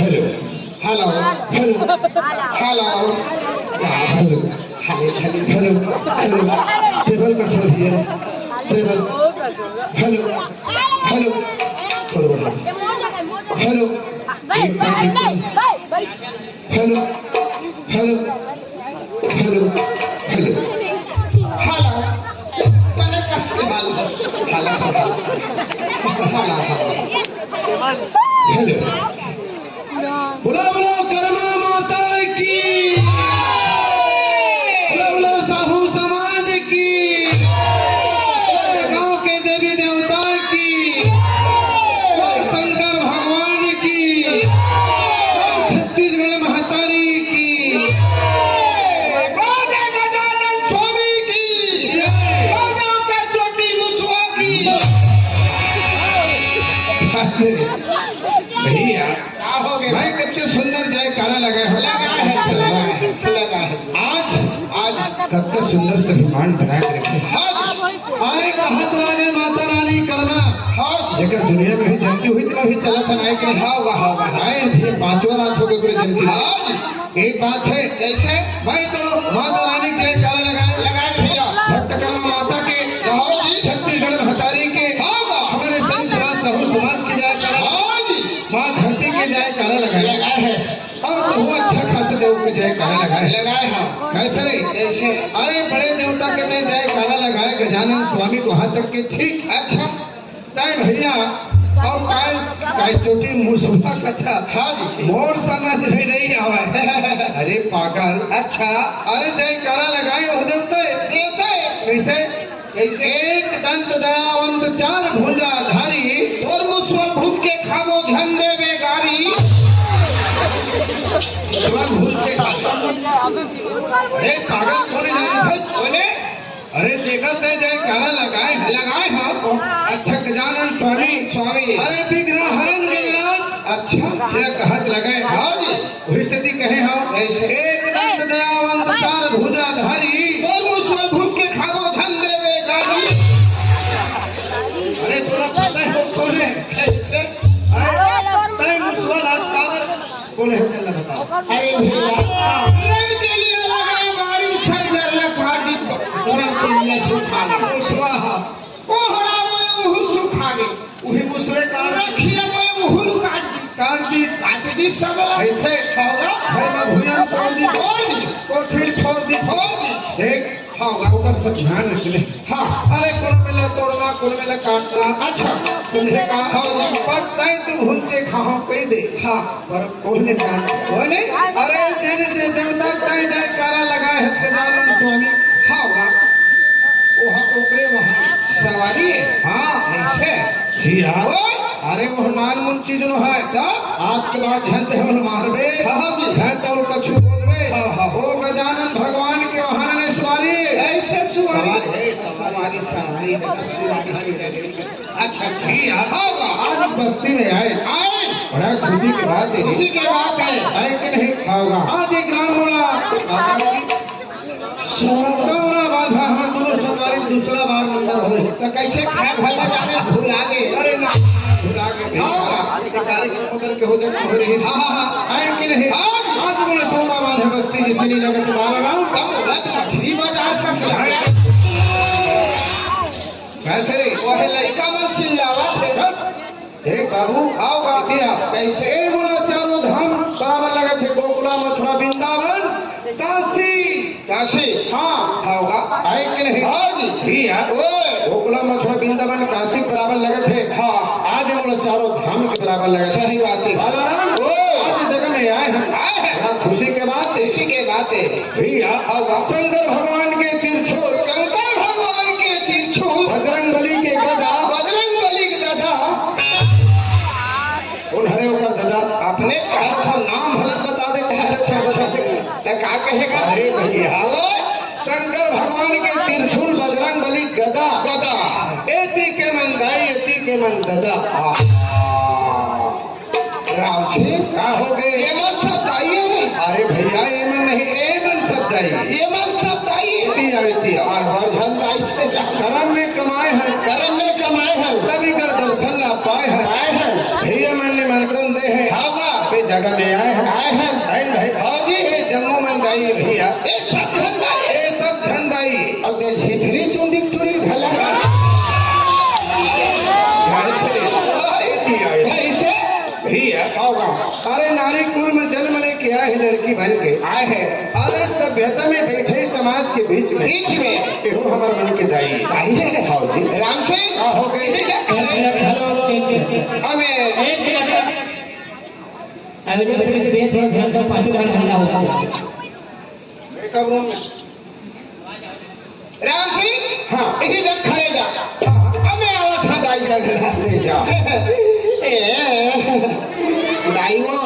Hello hello hello hello hello hello hello hello table पर छोड़ दिए टेबल हेलो हेलो छोड़ो हेलो एक बार hello hello hello hello hello मैंने कैसे हेलो हेलो हेलो बोलो बोलो कर्मा माता की बोलो बोलो साहू समाज की गांव के देवी देवता की शंकर भगवान की छत्तीसगढ़ महतारी की गजानन स्वामी की चोटी मुसवा की भैया भाई कितने सुंदर जयकारा लगा है आज आज कितने सुंदर से विमान बना के रखे आए कहत राजे माता रानी कर्मा जेकर दुनिया में ही जल्दी हुई तो भी चला था नायक ने होगा आए ये पांचों रात हो गए पूरे जल्दी एक बात है कैसे भाई तो माता रानी के जयकारा लगाए भैया भक्त कर्मा माता के छत्तीसगढ़ महतारी के हमारे संत समाज सहू समाज के जयकारा माँ धरती के जयकारा लगाए है और तो अच्छा खासा देव के जयकारा लगाए कैसे रे अरे बड़े देवता के मैं जयकारा लगाए गजानन स्वामी को हाथ तक के ठीक अच्छा ताई भैया और काय चोटी मुसवा कथा मोर समझ में नहीं आवा अरे पागल अच्छा अरे जयकारा लगाए हो देवता कैसे एक दंत दयावंत चार भुजा धारी और मुसवा भूत के खामो झंडे में गारी भूत के अरे पागल कौन बोले अरे जेकर ते जयकारा लगाए हो अच्छा गजानन स्वामी अरे विघ्न हरण गणनाथ अच्छा तेरा कहत लगाए वही सती कहे हो एक दंत दयावंत चार भुजा धारी और मुसवा भूत के खामो झंडे में गारी अरे तोरा पता है वो कौन है कैसे अरे मुसवा कावर बोले है चल बताओ अरे भैया रंग के लिए लगाए मारी सरदार ने काटी रंग के लिए सुखा मुसवा कोहड़ा वो सुखा गई वही मुसवे काट रखिया वो मुहल काट दी सब ऐसे होगा घर में भुजा तोड़ दी कोठरी फोड़ दी देख होगा ऊपर सब ध्यान सुने हाँ अरे कौन मिला तोड़ना कौन मिला काटना अच्छा समझे का होगा पर तय तुम भूल के खाओ कह दे हाँ पर कौन ने जान बोले अरे जेने से देवता तय जयकारा लगाए है गजानन स्वामी होगा वहाँ ओकरे वहाँ सवारी है हाँ ऐसे अरे वो नान मुन चीज नो है आज के बाद झंत है उन मारबे झंत और कछु बोलबे वो गजानन भगवान के वहां ने सवारी ऐसे सवारी अच्छा ठीक होगा आज बस्ती में आए बड़ा खुशी की बात है आए कि नहीं होगा आज एक ग्राम बोला सोना बाधा हमारे दोनों सवारी दूसरा बार नंबर हो तो कैसे खाए भला जाने भूला गए अरे ना भूला गए कार्यक्रम उधर के हो जाए हो रही हाँ आए कि नहीं आज बोले सोना बाधा बस्ती जिसने लगत मारा ना मछली बाजार का सलाह कैसे रे वो है लड़का मन चिल्लावा देख बाबू आओ दिया कैसे बोला चारों धाम बराबर लगा थे गोकुला मथुरा वृंदावन काशी हाँ होगा आए कि नहीं हाँ जी गोकुला मथुरा वृंदावन काशी बराबर लगे थे हाँ आज बोलो चारों धाम के बराबर लगे सही बात है आज जगह में आए हैं खुशी के बात इसी के बात है भैया शंकर भगवान के तिरछुल बजरंग बली के गदा उन्हें ऊपर दादा आपने कहा था नाम हलत बता दे अच्छा क्या कहेगा अरे भैया शंकर भगवान के तिरछुल बजरंग बली गदा एती के मन गाय एती के मन गदा राव जी क्या हो गए ये मन शब्द आइए अरे भैया ये मन नहीं ये मन शब्द आई ये मन शब्द आई और झंड आई कर्म में कमाए हैं तभी कर दर्शन ला पाए हैं भैया मन निमंत्रण दे है होगा जगह में में आए हैं भाई भाजी जम्मू में गई भैया ये सब धंधाई और झिझरी चुंडी टुरी घला ऐसे भैया होगा। अरे नारी कुल में जन्म लेके आए हैं, लड़की बन के आए हैं। अरे सभ्यता में बैठे समाज के बीच में एहो हमारे मन के दाई है। हाँ जी राम से हो गई हमें थोड़ा ध्यान दो, पाँचों ढाल घंटा होगा कब रूम में राम सिंह हाँ यही जग खड़ेगा हमें आवाज था दाई जग ले जा दाई वो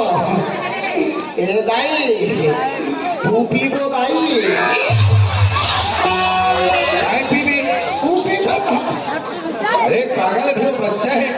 ए दाई तू पी को दाई पी अरे पागल भी हो बच्चा है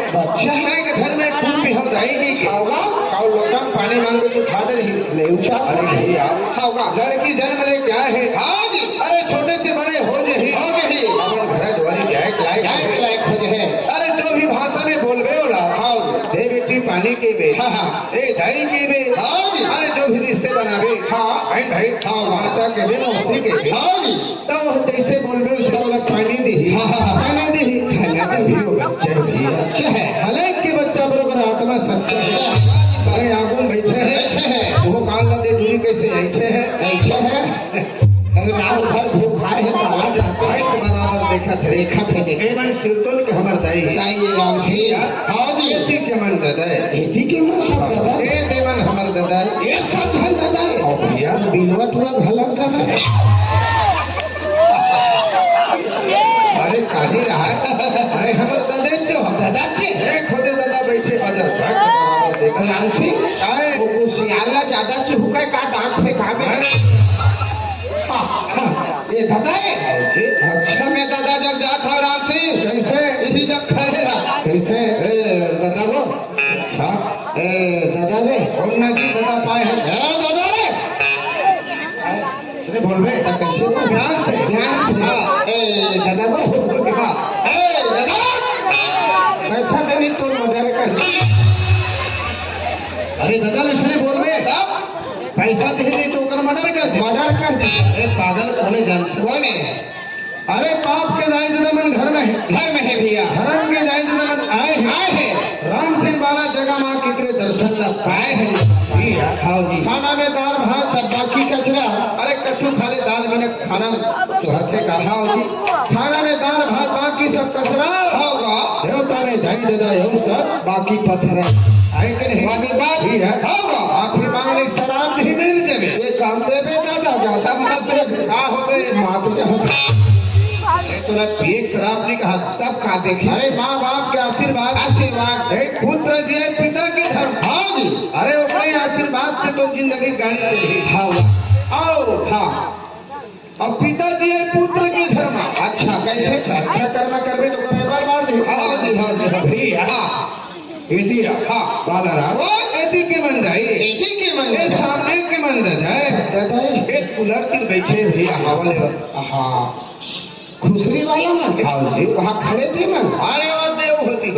कि घर में खून भी हो जाएगी खाओगा खाओ लोकडाउन पानी मांग के तो ठाट रही ले उछा अरे भैया खाओगा लड़की जन्म ले क्या है आज अरे छोटे से बड़े हो जही अपन घर द्वारी जाए लायक हो जाए। अरे जो भी भाषा में बोलबे होला हाँ दे बेटी पानी के बे हाँ ए दाई के बे हाँ अरे जो भी रिश्ते बनावे हाँ भाई हाँ माता के बे मौसी के बे हाँ तब जैसे बोलबे उसे बोला पानी दी खाना दी खाना भी हो बच्चा भी अच्छा है हलेक के बच्चा बरोबर आत्मा सच्चा है। अरे आगू बैठे हैं वो काल लगे दूरी कैसे ऐठे है रात भर भूखाए है काला जाता है बराबर देखा थे एवं सिरतुल के हमर दाई राम सिंह हाँ जी एती के मन दादा एती के मन सब दादा ए देवन हमर दादा ये सब धन दादा ओ भैया बिलवा थोड़ा घलक दादा अरे काहे रहा अरे हमर दादा ए खुदे दादा बैठे बाजार भाग देखा राम सिंह काहे वो सियाला ज्यादा चुहुका का दांत फेंकावे ये दादा है अच्छा मैं दादा जब जाता हूँ राम सिंह कैसे इसी जग खड़ेगा कैसे दादा वो अच्छा दादा रे कौन ना जी दादा पाए है दादा रे सुने बोल बे कैसे ध्यान से दादा वो हाँ दादा कैसा देनी तो मदर कर अरे दादा ने सुने बोल बे पैसा दे तो कर मर्डर कर दे अरे पागल कौन जानते कौन है अरे पाप के दाई जदमन घर में है भैया धर्म के दाई जदमन आए हैं राम सिंह वाला जगह माँ के दर्शन ला पाए हैं हाँ जी खाना में दाल भात सब बाकी कचरा अरे कच्चू खा ले दाल में खाना सुहाते का हाँ जी खाना में दाल भात बाकी सब कचरा होगा देवता में दाई दादा ये सब बाकी पत्थर है कि नहीं वादी बात ही है होगा आखिरी मांगने शराब नहीं मिल जाए ये काम दे बे दादा ज्यादा मत दे का हो बे माफ क्या तो ना एक शराब नहीं कहा तब खा देखे अरे माँ बाप के आशीर्वाद एक पुत्र जी पिता के धर्म हाँ जी अरे अपने आशीर्वाद से तो जिंदगी गाड़ी चली हाँ आओ हाँ और पिताजी है पुत्र के धर्म अच्छा कैसे अच्छा कर्म करवे तो करे बार बार जी हाँ जी हाँ इतिया हाँ बाला राव एती के मंद है सामने के मंद है एक कूलर के बैठे भैया हवा ले हाँ खुसरी वाला मन हाँ जी वहाँ खड़े थे मन अरे वो देव होती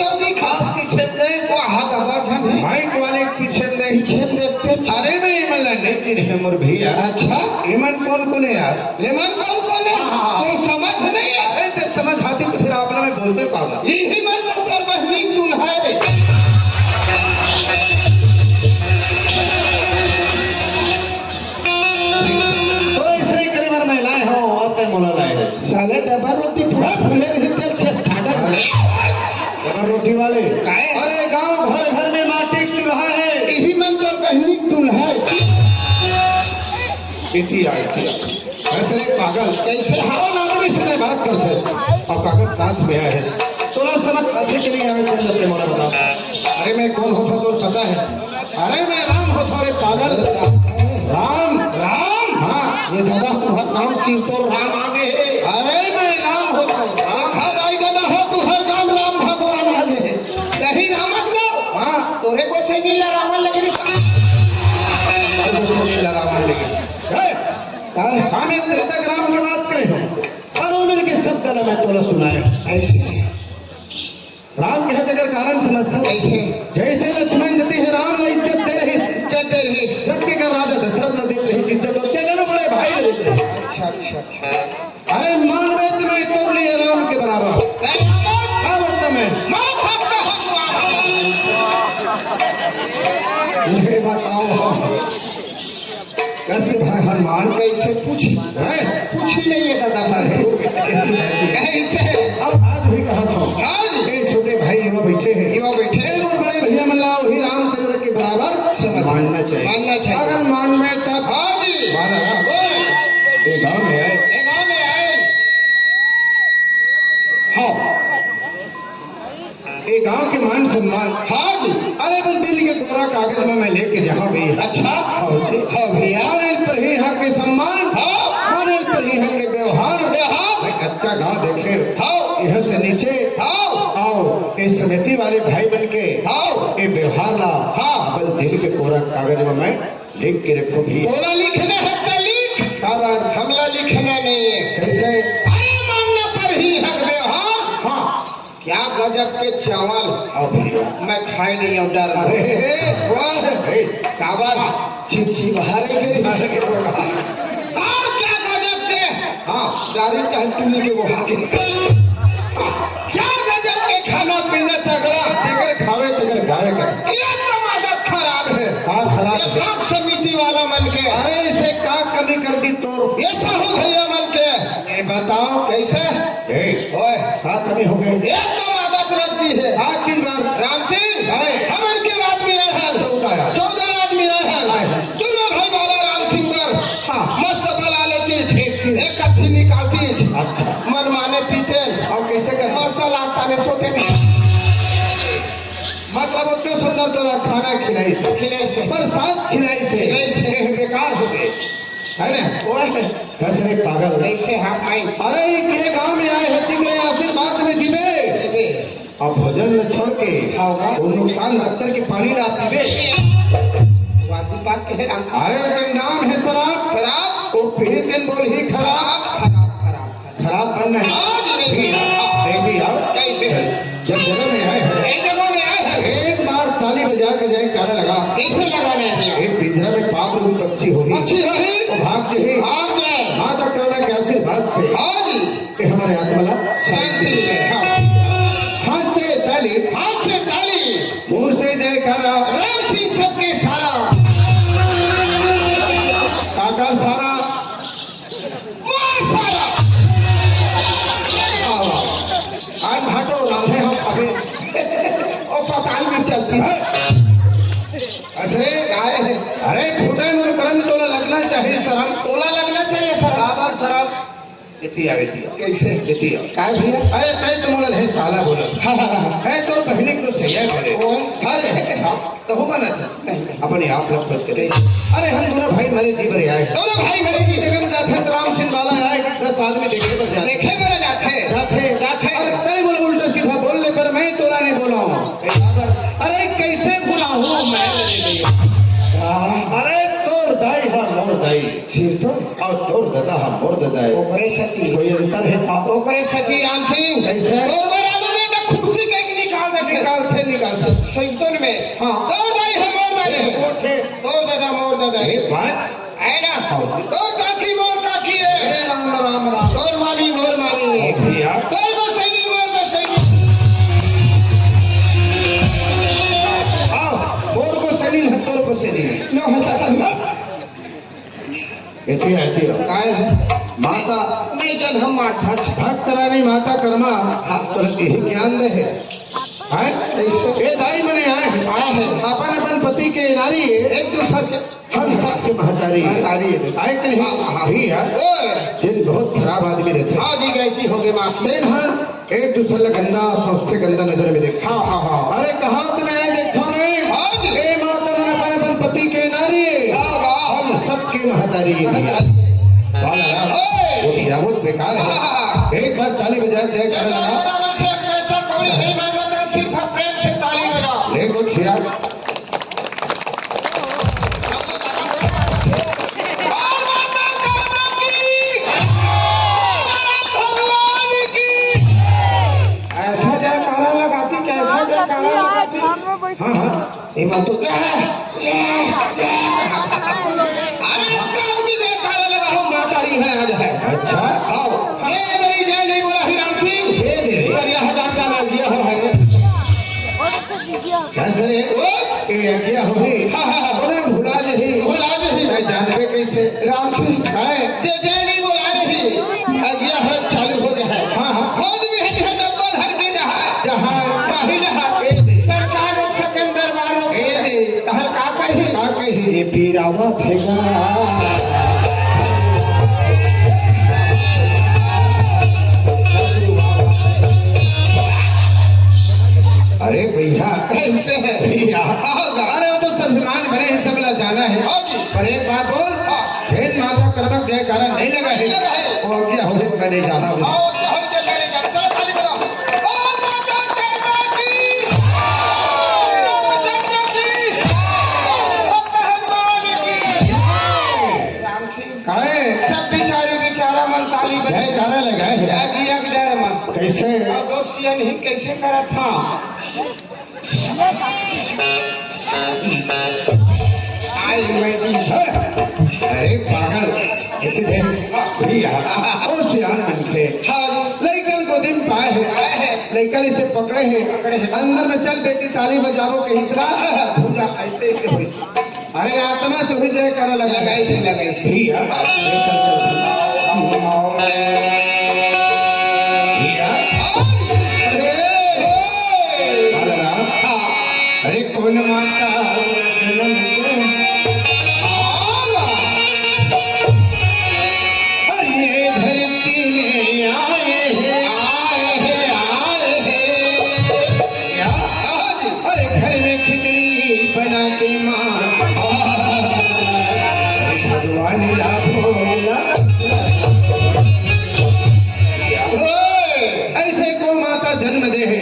होती खाओ पीछे नहीं वो हाथ बैठा माइक वाले पीछे देखते अरे मैं इमन नहीं चिन्ह मोर भैया अच्छा इमन कौन है यार इमन कौन है तो समझ नहीं अरे जब समझ आती तो फिर आप में बोलते पाऊंगा यही मन पर बहनी दूल्हा रे साले डबल रोटी पूरा फूले भीतर से फाटा डबल रोटी वाले अरे गांव भर में माटी चूल्हा है यही मन तो कहीं दूल्हा इतिया ऐसे पागल कैसे हाँ नाम से बात करते और कागज साथ में आया है थोड़ा समझ अच्छे के लिए हमें चल जाते मोला बताओ अरे मैं कौन होता तो पता है अरे मैं राम होता अरे पागल राम हाँ ये दादा तुम्हारा नाम शिव तो राम आगे है अरे मैं राम होता राम दाई दादा हो तू हर काम राम भगवान आगे है नहीं रामत लो हाँ तोरे को से नीला रावण लगे नीला रावण लगे हमें तेरे तक राम की बात करे हो और उन्होंने के सब गला मैं तोला सुनाया ऐसे राम के अगर कारण समझता ऐसे जैसे लक्ष्मण जति है राम ला इज्जत दे रही का राजा दशरथ न देते रहे चिंता तो तेरे में बड़े भाई ने देते रहे। अच्छा अच्छा अच्छा अरे मानवे तुम्हें तो लिए राम के बराबर क्या बोलता मैं ये बताओ कैसे भाई हनुमान कैसे पूछी है पूछी नहीं है दादा भाई कैसे अब आज भी कहा था आज ये छोटे भाई युवा बैठे हैं युवा बैठे ये वो बड़े भैया मल्ला वही रामचंद्र के बराबर मानना चाहिए मानना चाहिए। अगर मान में तब हाँ जी माना ना ये गाँव में आए ये गाँव में आए हाँ ये गांव के मान सम्मान हाँ जी अरे वो दिल्ली के कोरा कागज में मैं लेके जहाँ भी अच्छा हाँ जी हाँ भैया और इन पर ही यहाँ के सम्मान हाँ और इन पर ही यहाँ के व्यवहार व्यवहार मैं कत्ता गाँव देखे हाँ यहाँ से नीचे हाँ आओ इस समिति वाले भाई बन के हाँ ये व्यवहार ला हाँ अपन दिल के कोरा कागज में मैं लिख के रखो भी बोला लिखना है तो लिख हमला लिखना नहीं है कैसे अरे मानने पर ही हक व्यवहार हाँ क्या गजब के चावल आओ भैया मैं खाई नहीं हूँ डर अरे वाह काबर चिप हारे के और क्या गजब के हाँ गाड़ी टहल के वो आगे क्या गजब के खाना पीना तगड़ा तेकर खावे तेकर गावे कर ये तो आदत खराब है हाँ खराब ये है। ब्लॉक समिति वाला मन के अरे इसे का कमी कर दी तो ये साहू भैया मन के ये बताओ कैसे ए, ओए का कमी हो गई एकदम आदत लगती है हर चीज में राम सिंह है। हम इनके आदमी आए हैं 14 आदमी आए आए हैं हैं। दोनों भाई वाला राम सिंह पर हाँ। मस्त बला लेती एक कथी निकालती अच्छा मन माने पीते और कैसे कर मस्त लाता ने सोते नहीं मतलब उतना सुंदर तो खाना खिलाई से खिले से पर साथ खिलाई से खिलाई से। ये बेकार हो गए है ना ओए कसरे पागल कैसे हम आई अरे ये गांव में आए हैं चिगरे आशीर्वाद में जीवे और भोजन न छोड़ के हाँ, हाँ। वो नुकसान दफ्तर के पानी ला पीवे वाजिब बात कहे राम सिंह अरे उसका नाम है शराब खराब वो पी दिन बोल ही खराब खराब खराब बनना है आज नहीं भी आओ, एक भी आओ कैसे जब जगह में आए हैं एक जगह में आए हैं एक बार ताली बजा के जाए कारा लगा कैसे लगाने हैं एक पिंजरा में पाप रूप पक्षी होगी अच्छी रही वो भाग जे आज जाए माता करुणा के आशीर्वाद से आज ये हमारे आत्मला शांति मिले हाथ से ताली हाथ से ताली मुंह से जयकारा राम सिंह सबके सारा काका सारा मार सारा आवा आज भाटो राधे हम अबे और पताल भी चलती है अरे आए हैं अरे फूटे मोर करम तोला लगना चाहिए शरम तोला लगना चाहिए सर आबार शरम इतिया इतिया कैसे इतिया काय भैया अरे तय तो मोला है साला बोला है तो बहनी को सही है बोले अरे तो हो बना था अपने आप लोग खोज के अरे हम दोनों भाई मरे जी भरे आए दोनों भाई मेरे जी जगह जाते तो राम सिंह वाला आए 10 आदमी देखे पर जाते लेखे मेरे जाते जाते अरे तय बोले उल्टा सीधा बोलने पर मैं तोला नहीं बोला हूँ अरे कैसे बोला हूँ मैं अरे तोर दाई हा मोर दाई सिर तो और तोर दादा हा मोर दादा है ओकरे सती कोई अंतर है ओकरे सती राम सिंह कैसे? और बड़ा आदमी का कुर्सी के निकाल दे निकालते सैतन में हाँ। दो दाई है मोर दाई है कोठे मोर दादा है एक बात है ना हाँ। तोर काकी मोर काकी है हे राम राम राम तोर मामी मोर मामी है भैया तोर को सैनिक मोर को सैनिक आओ मोर को सलीम है तोर को सलीम न होता था इतिया काय है माता नहीं जन हम माथा भक्त रानी माता कर्मा तो यही ज्ञान दे है ये दाई मने आए हैं आए हैं अपन अपन पति के नारी है एक दूसरे के हम सबके महतारी महतारी है। आए कि नहीं भैया ओए जिन बहुत खराब आदमी रहते हाँ जी गलती हो गई माफ लेकिन हर एक दूसरे गंदा सोचते गंदा नजर में देख हाँ हाँ हाँ अरे कहा तुम्हें आए देखो मैं हाँ जी। ए माता मन अपन अपन पति के नारी है वाह, वाह। हम सबके महतारी है भैया वाला राम ओए। वो खिया बहुत बेकार हाँ। है एक बार ताली बजा जय कर रावण से पैसा कौड़ी नहीं मांगा था सिर्फ प्रेम से ताली बजाओ ले को खिया और माता कर्मा की भारत भगवान की ऐसा जयकारा लगाती कैसा जयकारा लगाती हाँ हाँ ये मत तो क्या है अच्छा हाँ ये मेरी जय नहीं बोला ही राम सिंह ये दे अगर यह दासा लग गया है कैसे रे ये क्या हुई उन्हें भुला जही मैं जानबे कैसे राम सिंह है जे जय नहीं बोला रही अगिया है चालू हो गया है हाँ हाँ खुद भी है डब्बल हर के जहाँ जहाँ काहिल ए दे सरकार लोग सकन दरबार लोग ए दे कहल का कही का कही ये पीरावा फेंका अरे भैया कैसे है भैया अरे वो तो सलमान बने हैं सब ला जाना है पर एक बात बोल खेल माता कर्मक जयकारा नहीं लगा है वो क्या हो मैं नहीं जाना हूँ आओ तो हो जाए मेरे घर चलो खाली करो ओ माता कर्मा की चंद्र की ओ पहलवान की राम सिंह काहे सब बेचारा मन ताली बजा जयकारा लगाए है अगिया डर मन कैसे अब दोस्तियां नहीं कैसे करा था आई मैं अरे पागल भैया ओ सियान बन के लड़कन को दिन पाए है लड़कन इसे पकड़े हैं अंदर में चल बेटी ताली बजाओ के हिसरा पूजा ऐसे ऐसे हुई अरे आत्मा से हुई जय कर लगाई से भैया ये चल भैया अरे कौन माता जन्म दे ये धरती में आए हैं अरे घर में खिचड़ी बना के माँ भगवान ला भोला ऐसे को माता जन्म दे है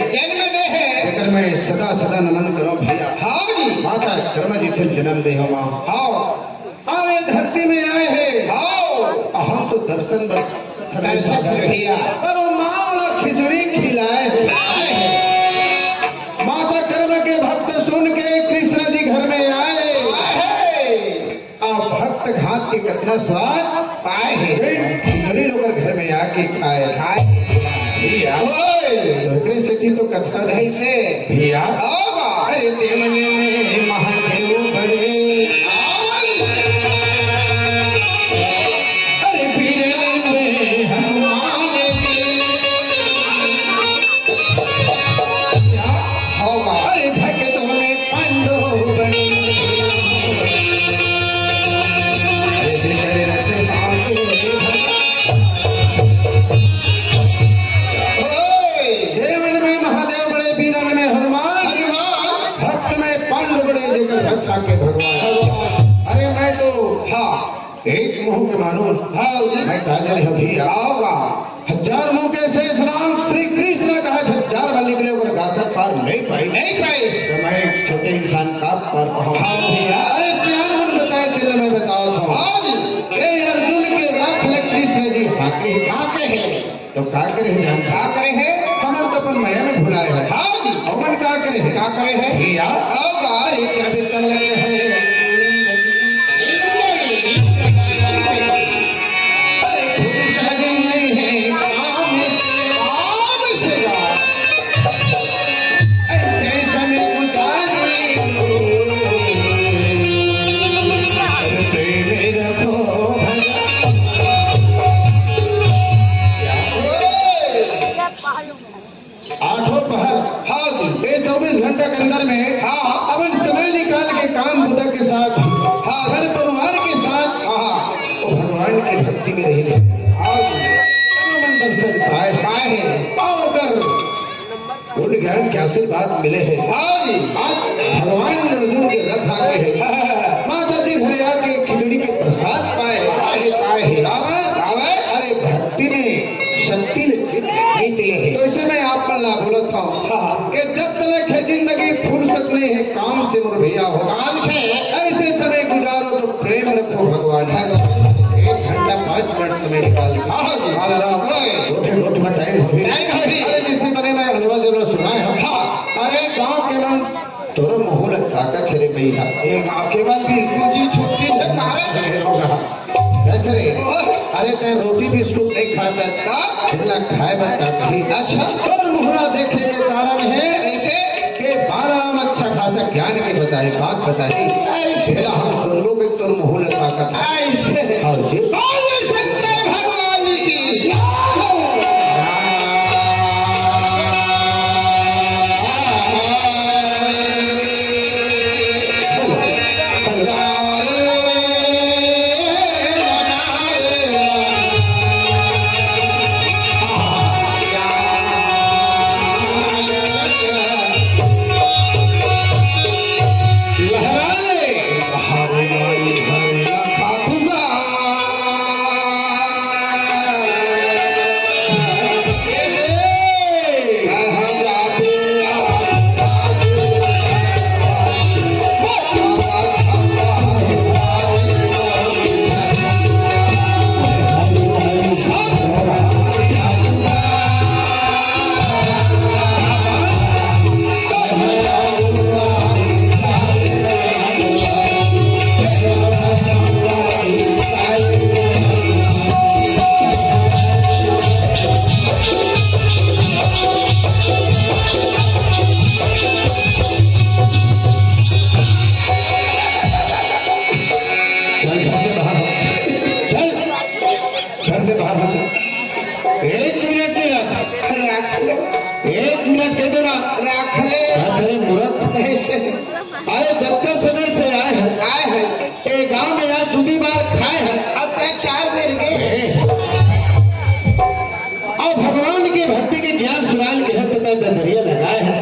लेकर मैं सदा सदा नमन करो भैया हाँ जी माता कर्म जी से जन्म दे हो माँ हाँ आवे धरती में आए हैं हाँ हम तो दर्शन भैया पर वो माँ खिचड़ी खिलाए माता कर्म के भक्त सुन के कृष्ण जी घर में आए और भक्त घात के कितना स्वाद पाए हैं खिचड़ी लोग घर में आके खाए भैया तो कथा रही से भैया अरे देवने में महादेव बड़े अरे पीरने में हनुमान होगा अरे भक्तों में पांडव बड़े देवन में महादेव बड़े वीरन में हनुमान भक्त में पांडव बड़े लेकर भक्ता के भगवान अरे मैं तो हाँ एक मुंह के मानूस मैं काजल है भैया आओगा हजार मुंह के शेष राम श्री कृष्ण कहा हजार वाले निकले और गाथा पार नहीं पाई तो मैं एक छोटे इंसान का पार भैया अरे सियान मन बताए तेरे मैं बताओ अर्जुन के रथ में कृष्ण जी हाके हैं तो का करे जान का करे है हमन तो अपन माया में भुलाए है हमन का करे है भैया आओगा अरे चाबी तलक है अरे खुद शगन नहीं है काम से ऐसे समय गुजारी अरे प्रेम रखो आठों पहर हाँ जी ये 24 घंटे के अंदर में अपन समय निकाल के काम बुद्ध के साथ घर परिवार के साथ वो भगवान की भक्ति में रहने मन दर्शन पाए पाकर गुण ज्ञान के आशीर्वाद मिले हैं आज भगवान अर्जुन के रथ आके है माता जी घर आके खिचड़ी के प्रसाद पाए अरे भक्ति में शक्ति ने जीत लिए तो इसे मैं आप पर बोलता हूँ कि जब तक है जिंदगी फुर्सत नहीं है काम से मोर भैया हो काम से ऐसे समय गुजारो तो प्रेम रखो भगवान 1 घंटा 5 मिनट समय निकाल में टाइम अरे जिससे मैंने मैं हलवा जरूर सुना है अरे गाँव के मन तोरो माहौल ताकत है रे भैया ये गाँव के मन बिल्कुल जी छुट्टी से कैसे रे अरे अरे तय रोटी बिस्कुट नहीं खाता था, खेला खाए बनता थी। अच्छा, और मुहरा देखे के कारण है ऐसे के बाराम अच्छा खासा ज्ञान के बताए, बात बताई ऐसे हम सुन लो कि तुम मुहर ताकत ऐसे। हाँ जी, शंकर भगवान की एक मिनट कह देना रख ले। अरे मूर्ख ऐसे, अरे जब का समय से आए हैं एक गांव में आज दूधी बार खाए हैं, अब तक 4 बेर गए और भगवान की भक्ति के ज्ञान सुनाल के हक तक दरिया लगाए हैं।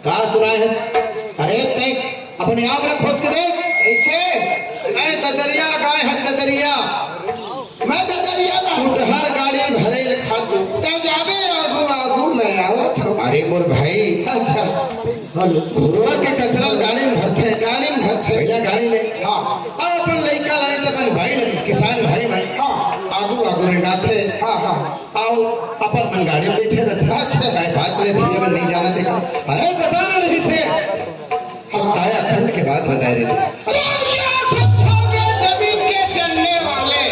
कहा सुनाए है? अरे देख अपने आप में खोज के देख। ऐसे मैं ददरिया गाय है, ददरिया मैं ददरिया का हर गाड़ी भरे लिखा दूं तब जावे आगू आगू मैं आवत हूं। अरे मोर भाई, अच्छा घुरुआ के कचरा गाड़ी में भरते हैं, गाड़ी में भरते भैया गाड़ी में। हाँ, और अपन लड़का लाने तो अपन भाई ने किसान भाई में। हाँ, आगू आगू रे नाथे। हाँ हाँ, आओ अपन मन गाड़ी में बैठे रहते। अच्छा है, बात ले भैया में नहीं जाना देखा। अरे बताना नहीं से हम आया खंड के बाद बता रहे थे। जमीन के चलने वाले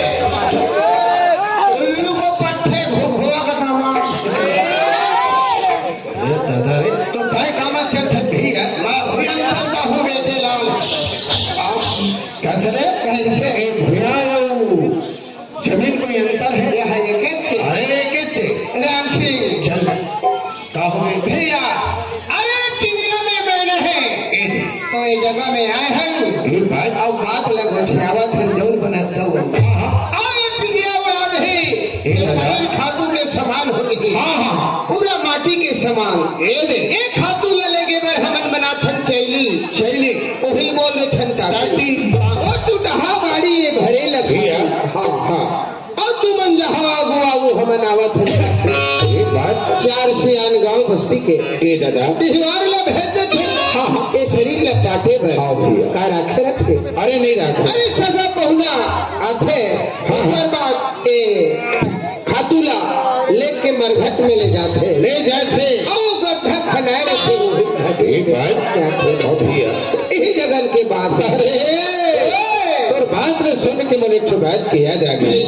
को पट्टे घुघुआ का दामा दादा रे तो भाई कामा चल थक भी है। मैं भैया चलता हूँ बेटे लाल। कैसे रे? कैसे भैया जमीन कोई अंतर है? यह एक छे। अरे एक छे राम सिंह चल का हुए भैया। अरे पिंजरा में बैठे हैं तो ये जगह में आए हैं। एक बात और बात लगो ठियावा थे जौन बनाता हूँ। आए पिंजरा उड़ा दे शरीर खातू के समान हो गई। हाँ, पूरा माटी के समान। एक खातू लगे बर हमन बनाथन चैली चैली वही बोल रहे ठंडा और तू डहा गाड़ी ये भरे लगी। हाँ हाँ, और तू मन जहाँ आगू आगू हमन आवत है। एक बात 4 से आन गाँव बस्ती के ए दादा बिहार ला भेज देते। हाँ, ये शरीर ला पाटे भर का रखे रखे। अरे नहीं रखे, अरे सजा पहुना आथे। हर बात ए खातूला लेके मरघट में ले जाते और गड्ढा खनाए रखे वही घाटे। एक बात क्या थे भैया यही जगन के बाद और बात रे सुन के मन एक बात किया जा गई।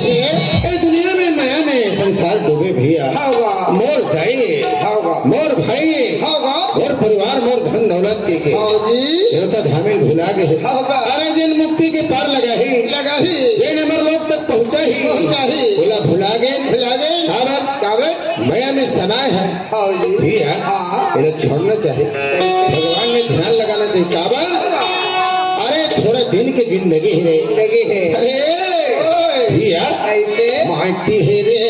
दुनिया में माया में संसार डूबे भैया। होगा मोर दाई होगा मोर भाई होगा मोर परिवार मोर धन दौलत के देवता धामे भुला गए। अरे जिन मुक्ति के पार लगा ही ये नंबर लोग तक पहुंचा ही बोला भुला गए कावत माया में सनाए है भैया। इन्हें छोड़ना चाहिए, भगवान में ध्यान लगाना चाहिए। काबल अरे थोड़ा दिन की जिंदगी है। अरे भैया ऐसे माटी है रे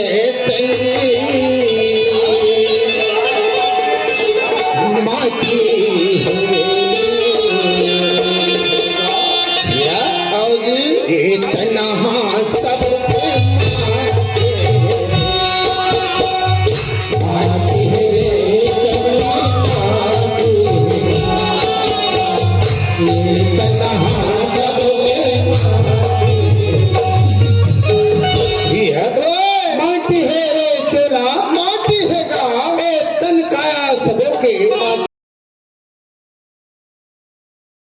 माटी इतना सब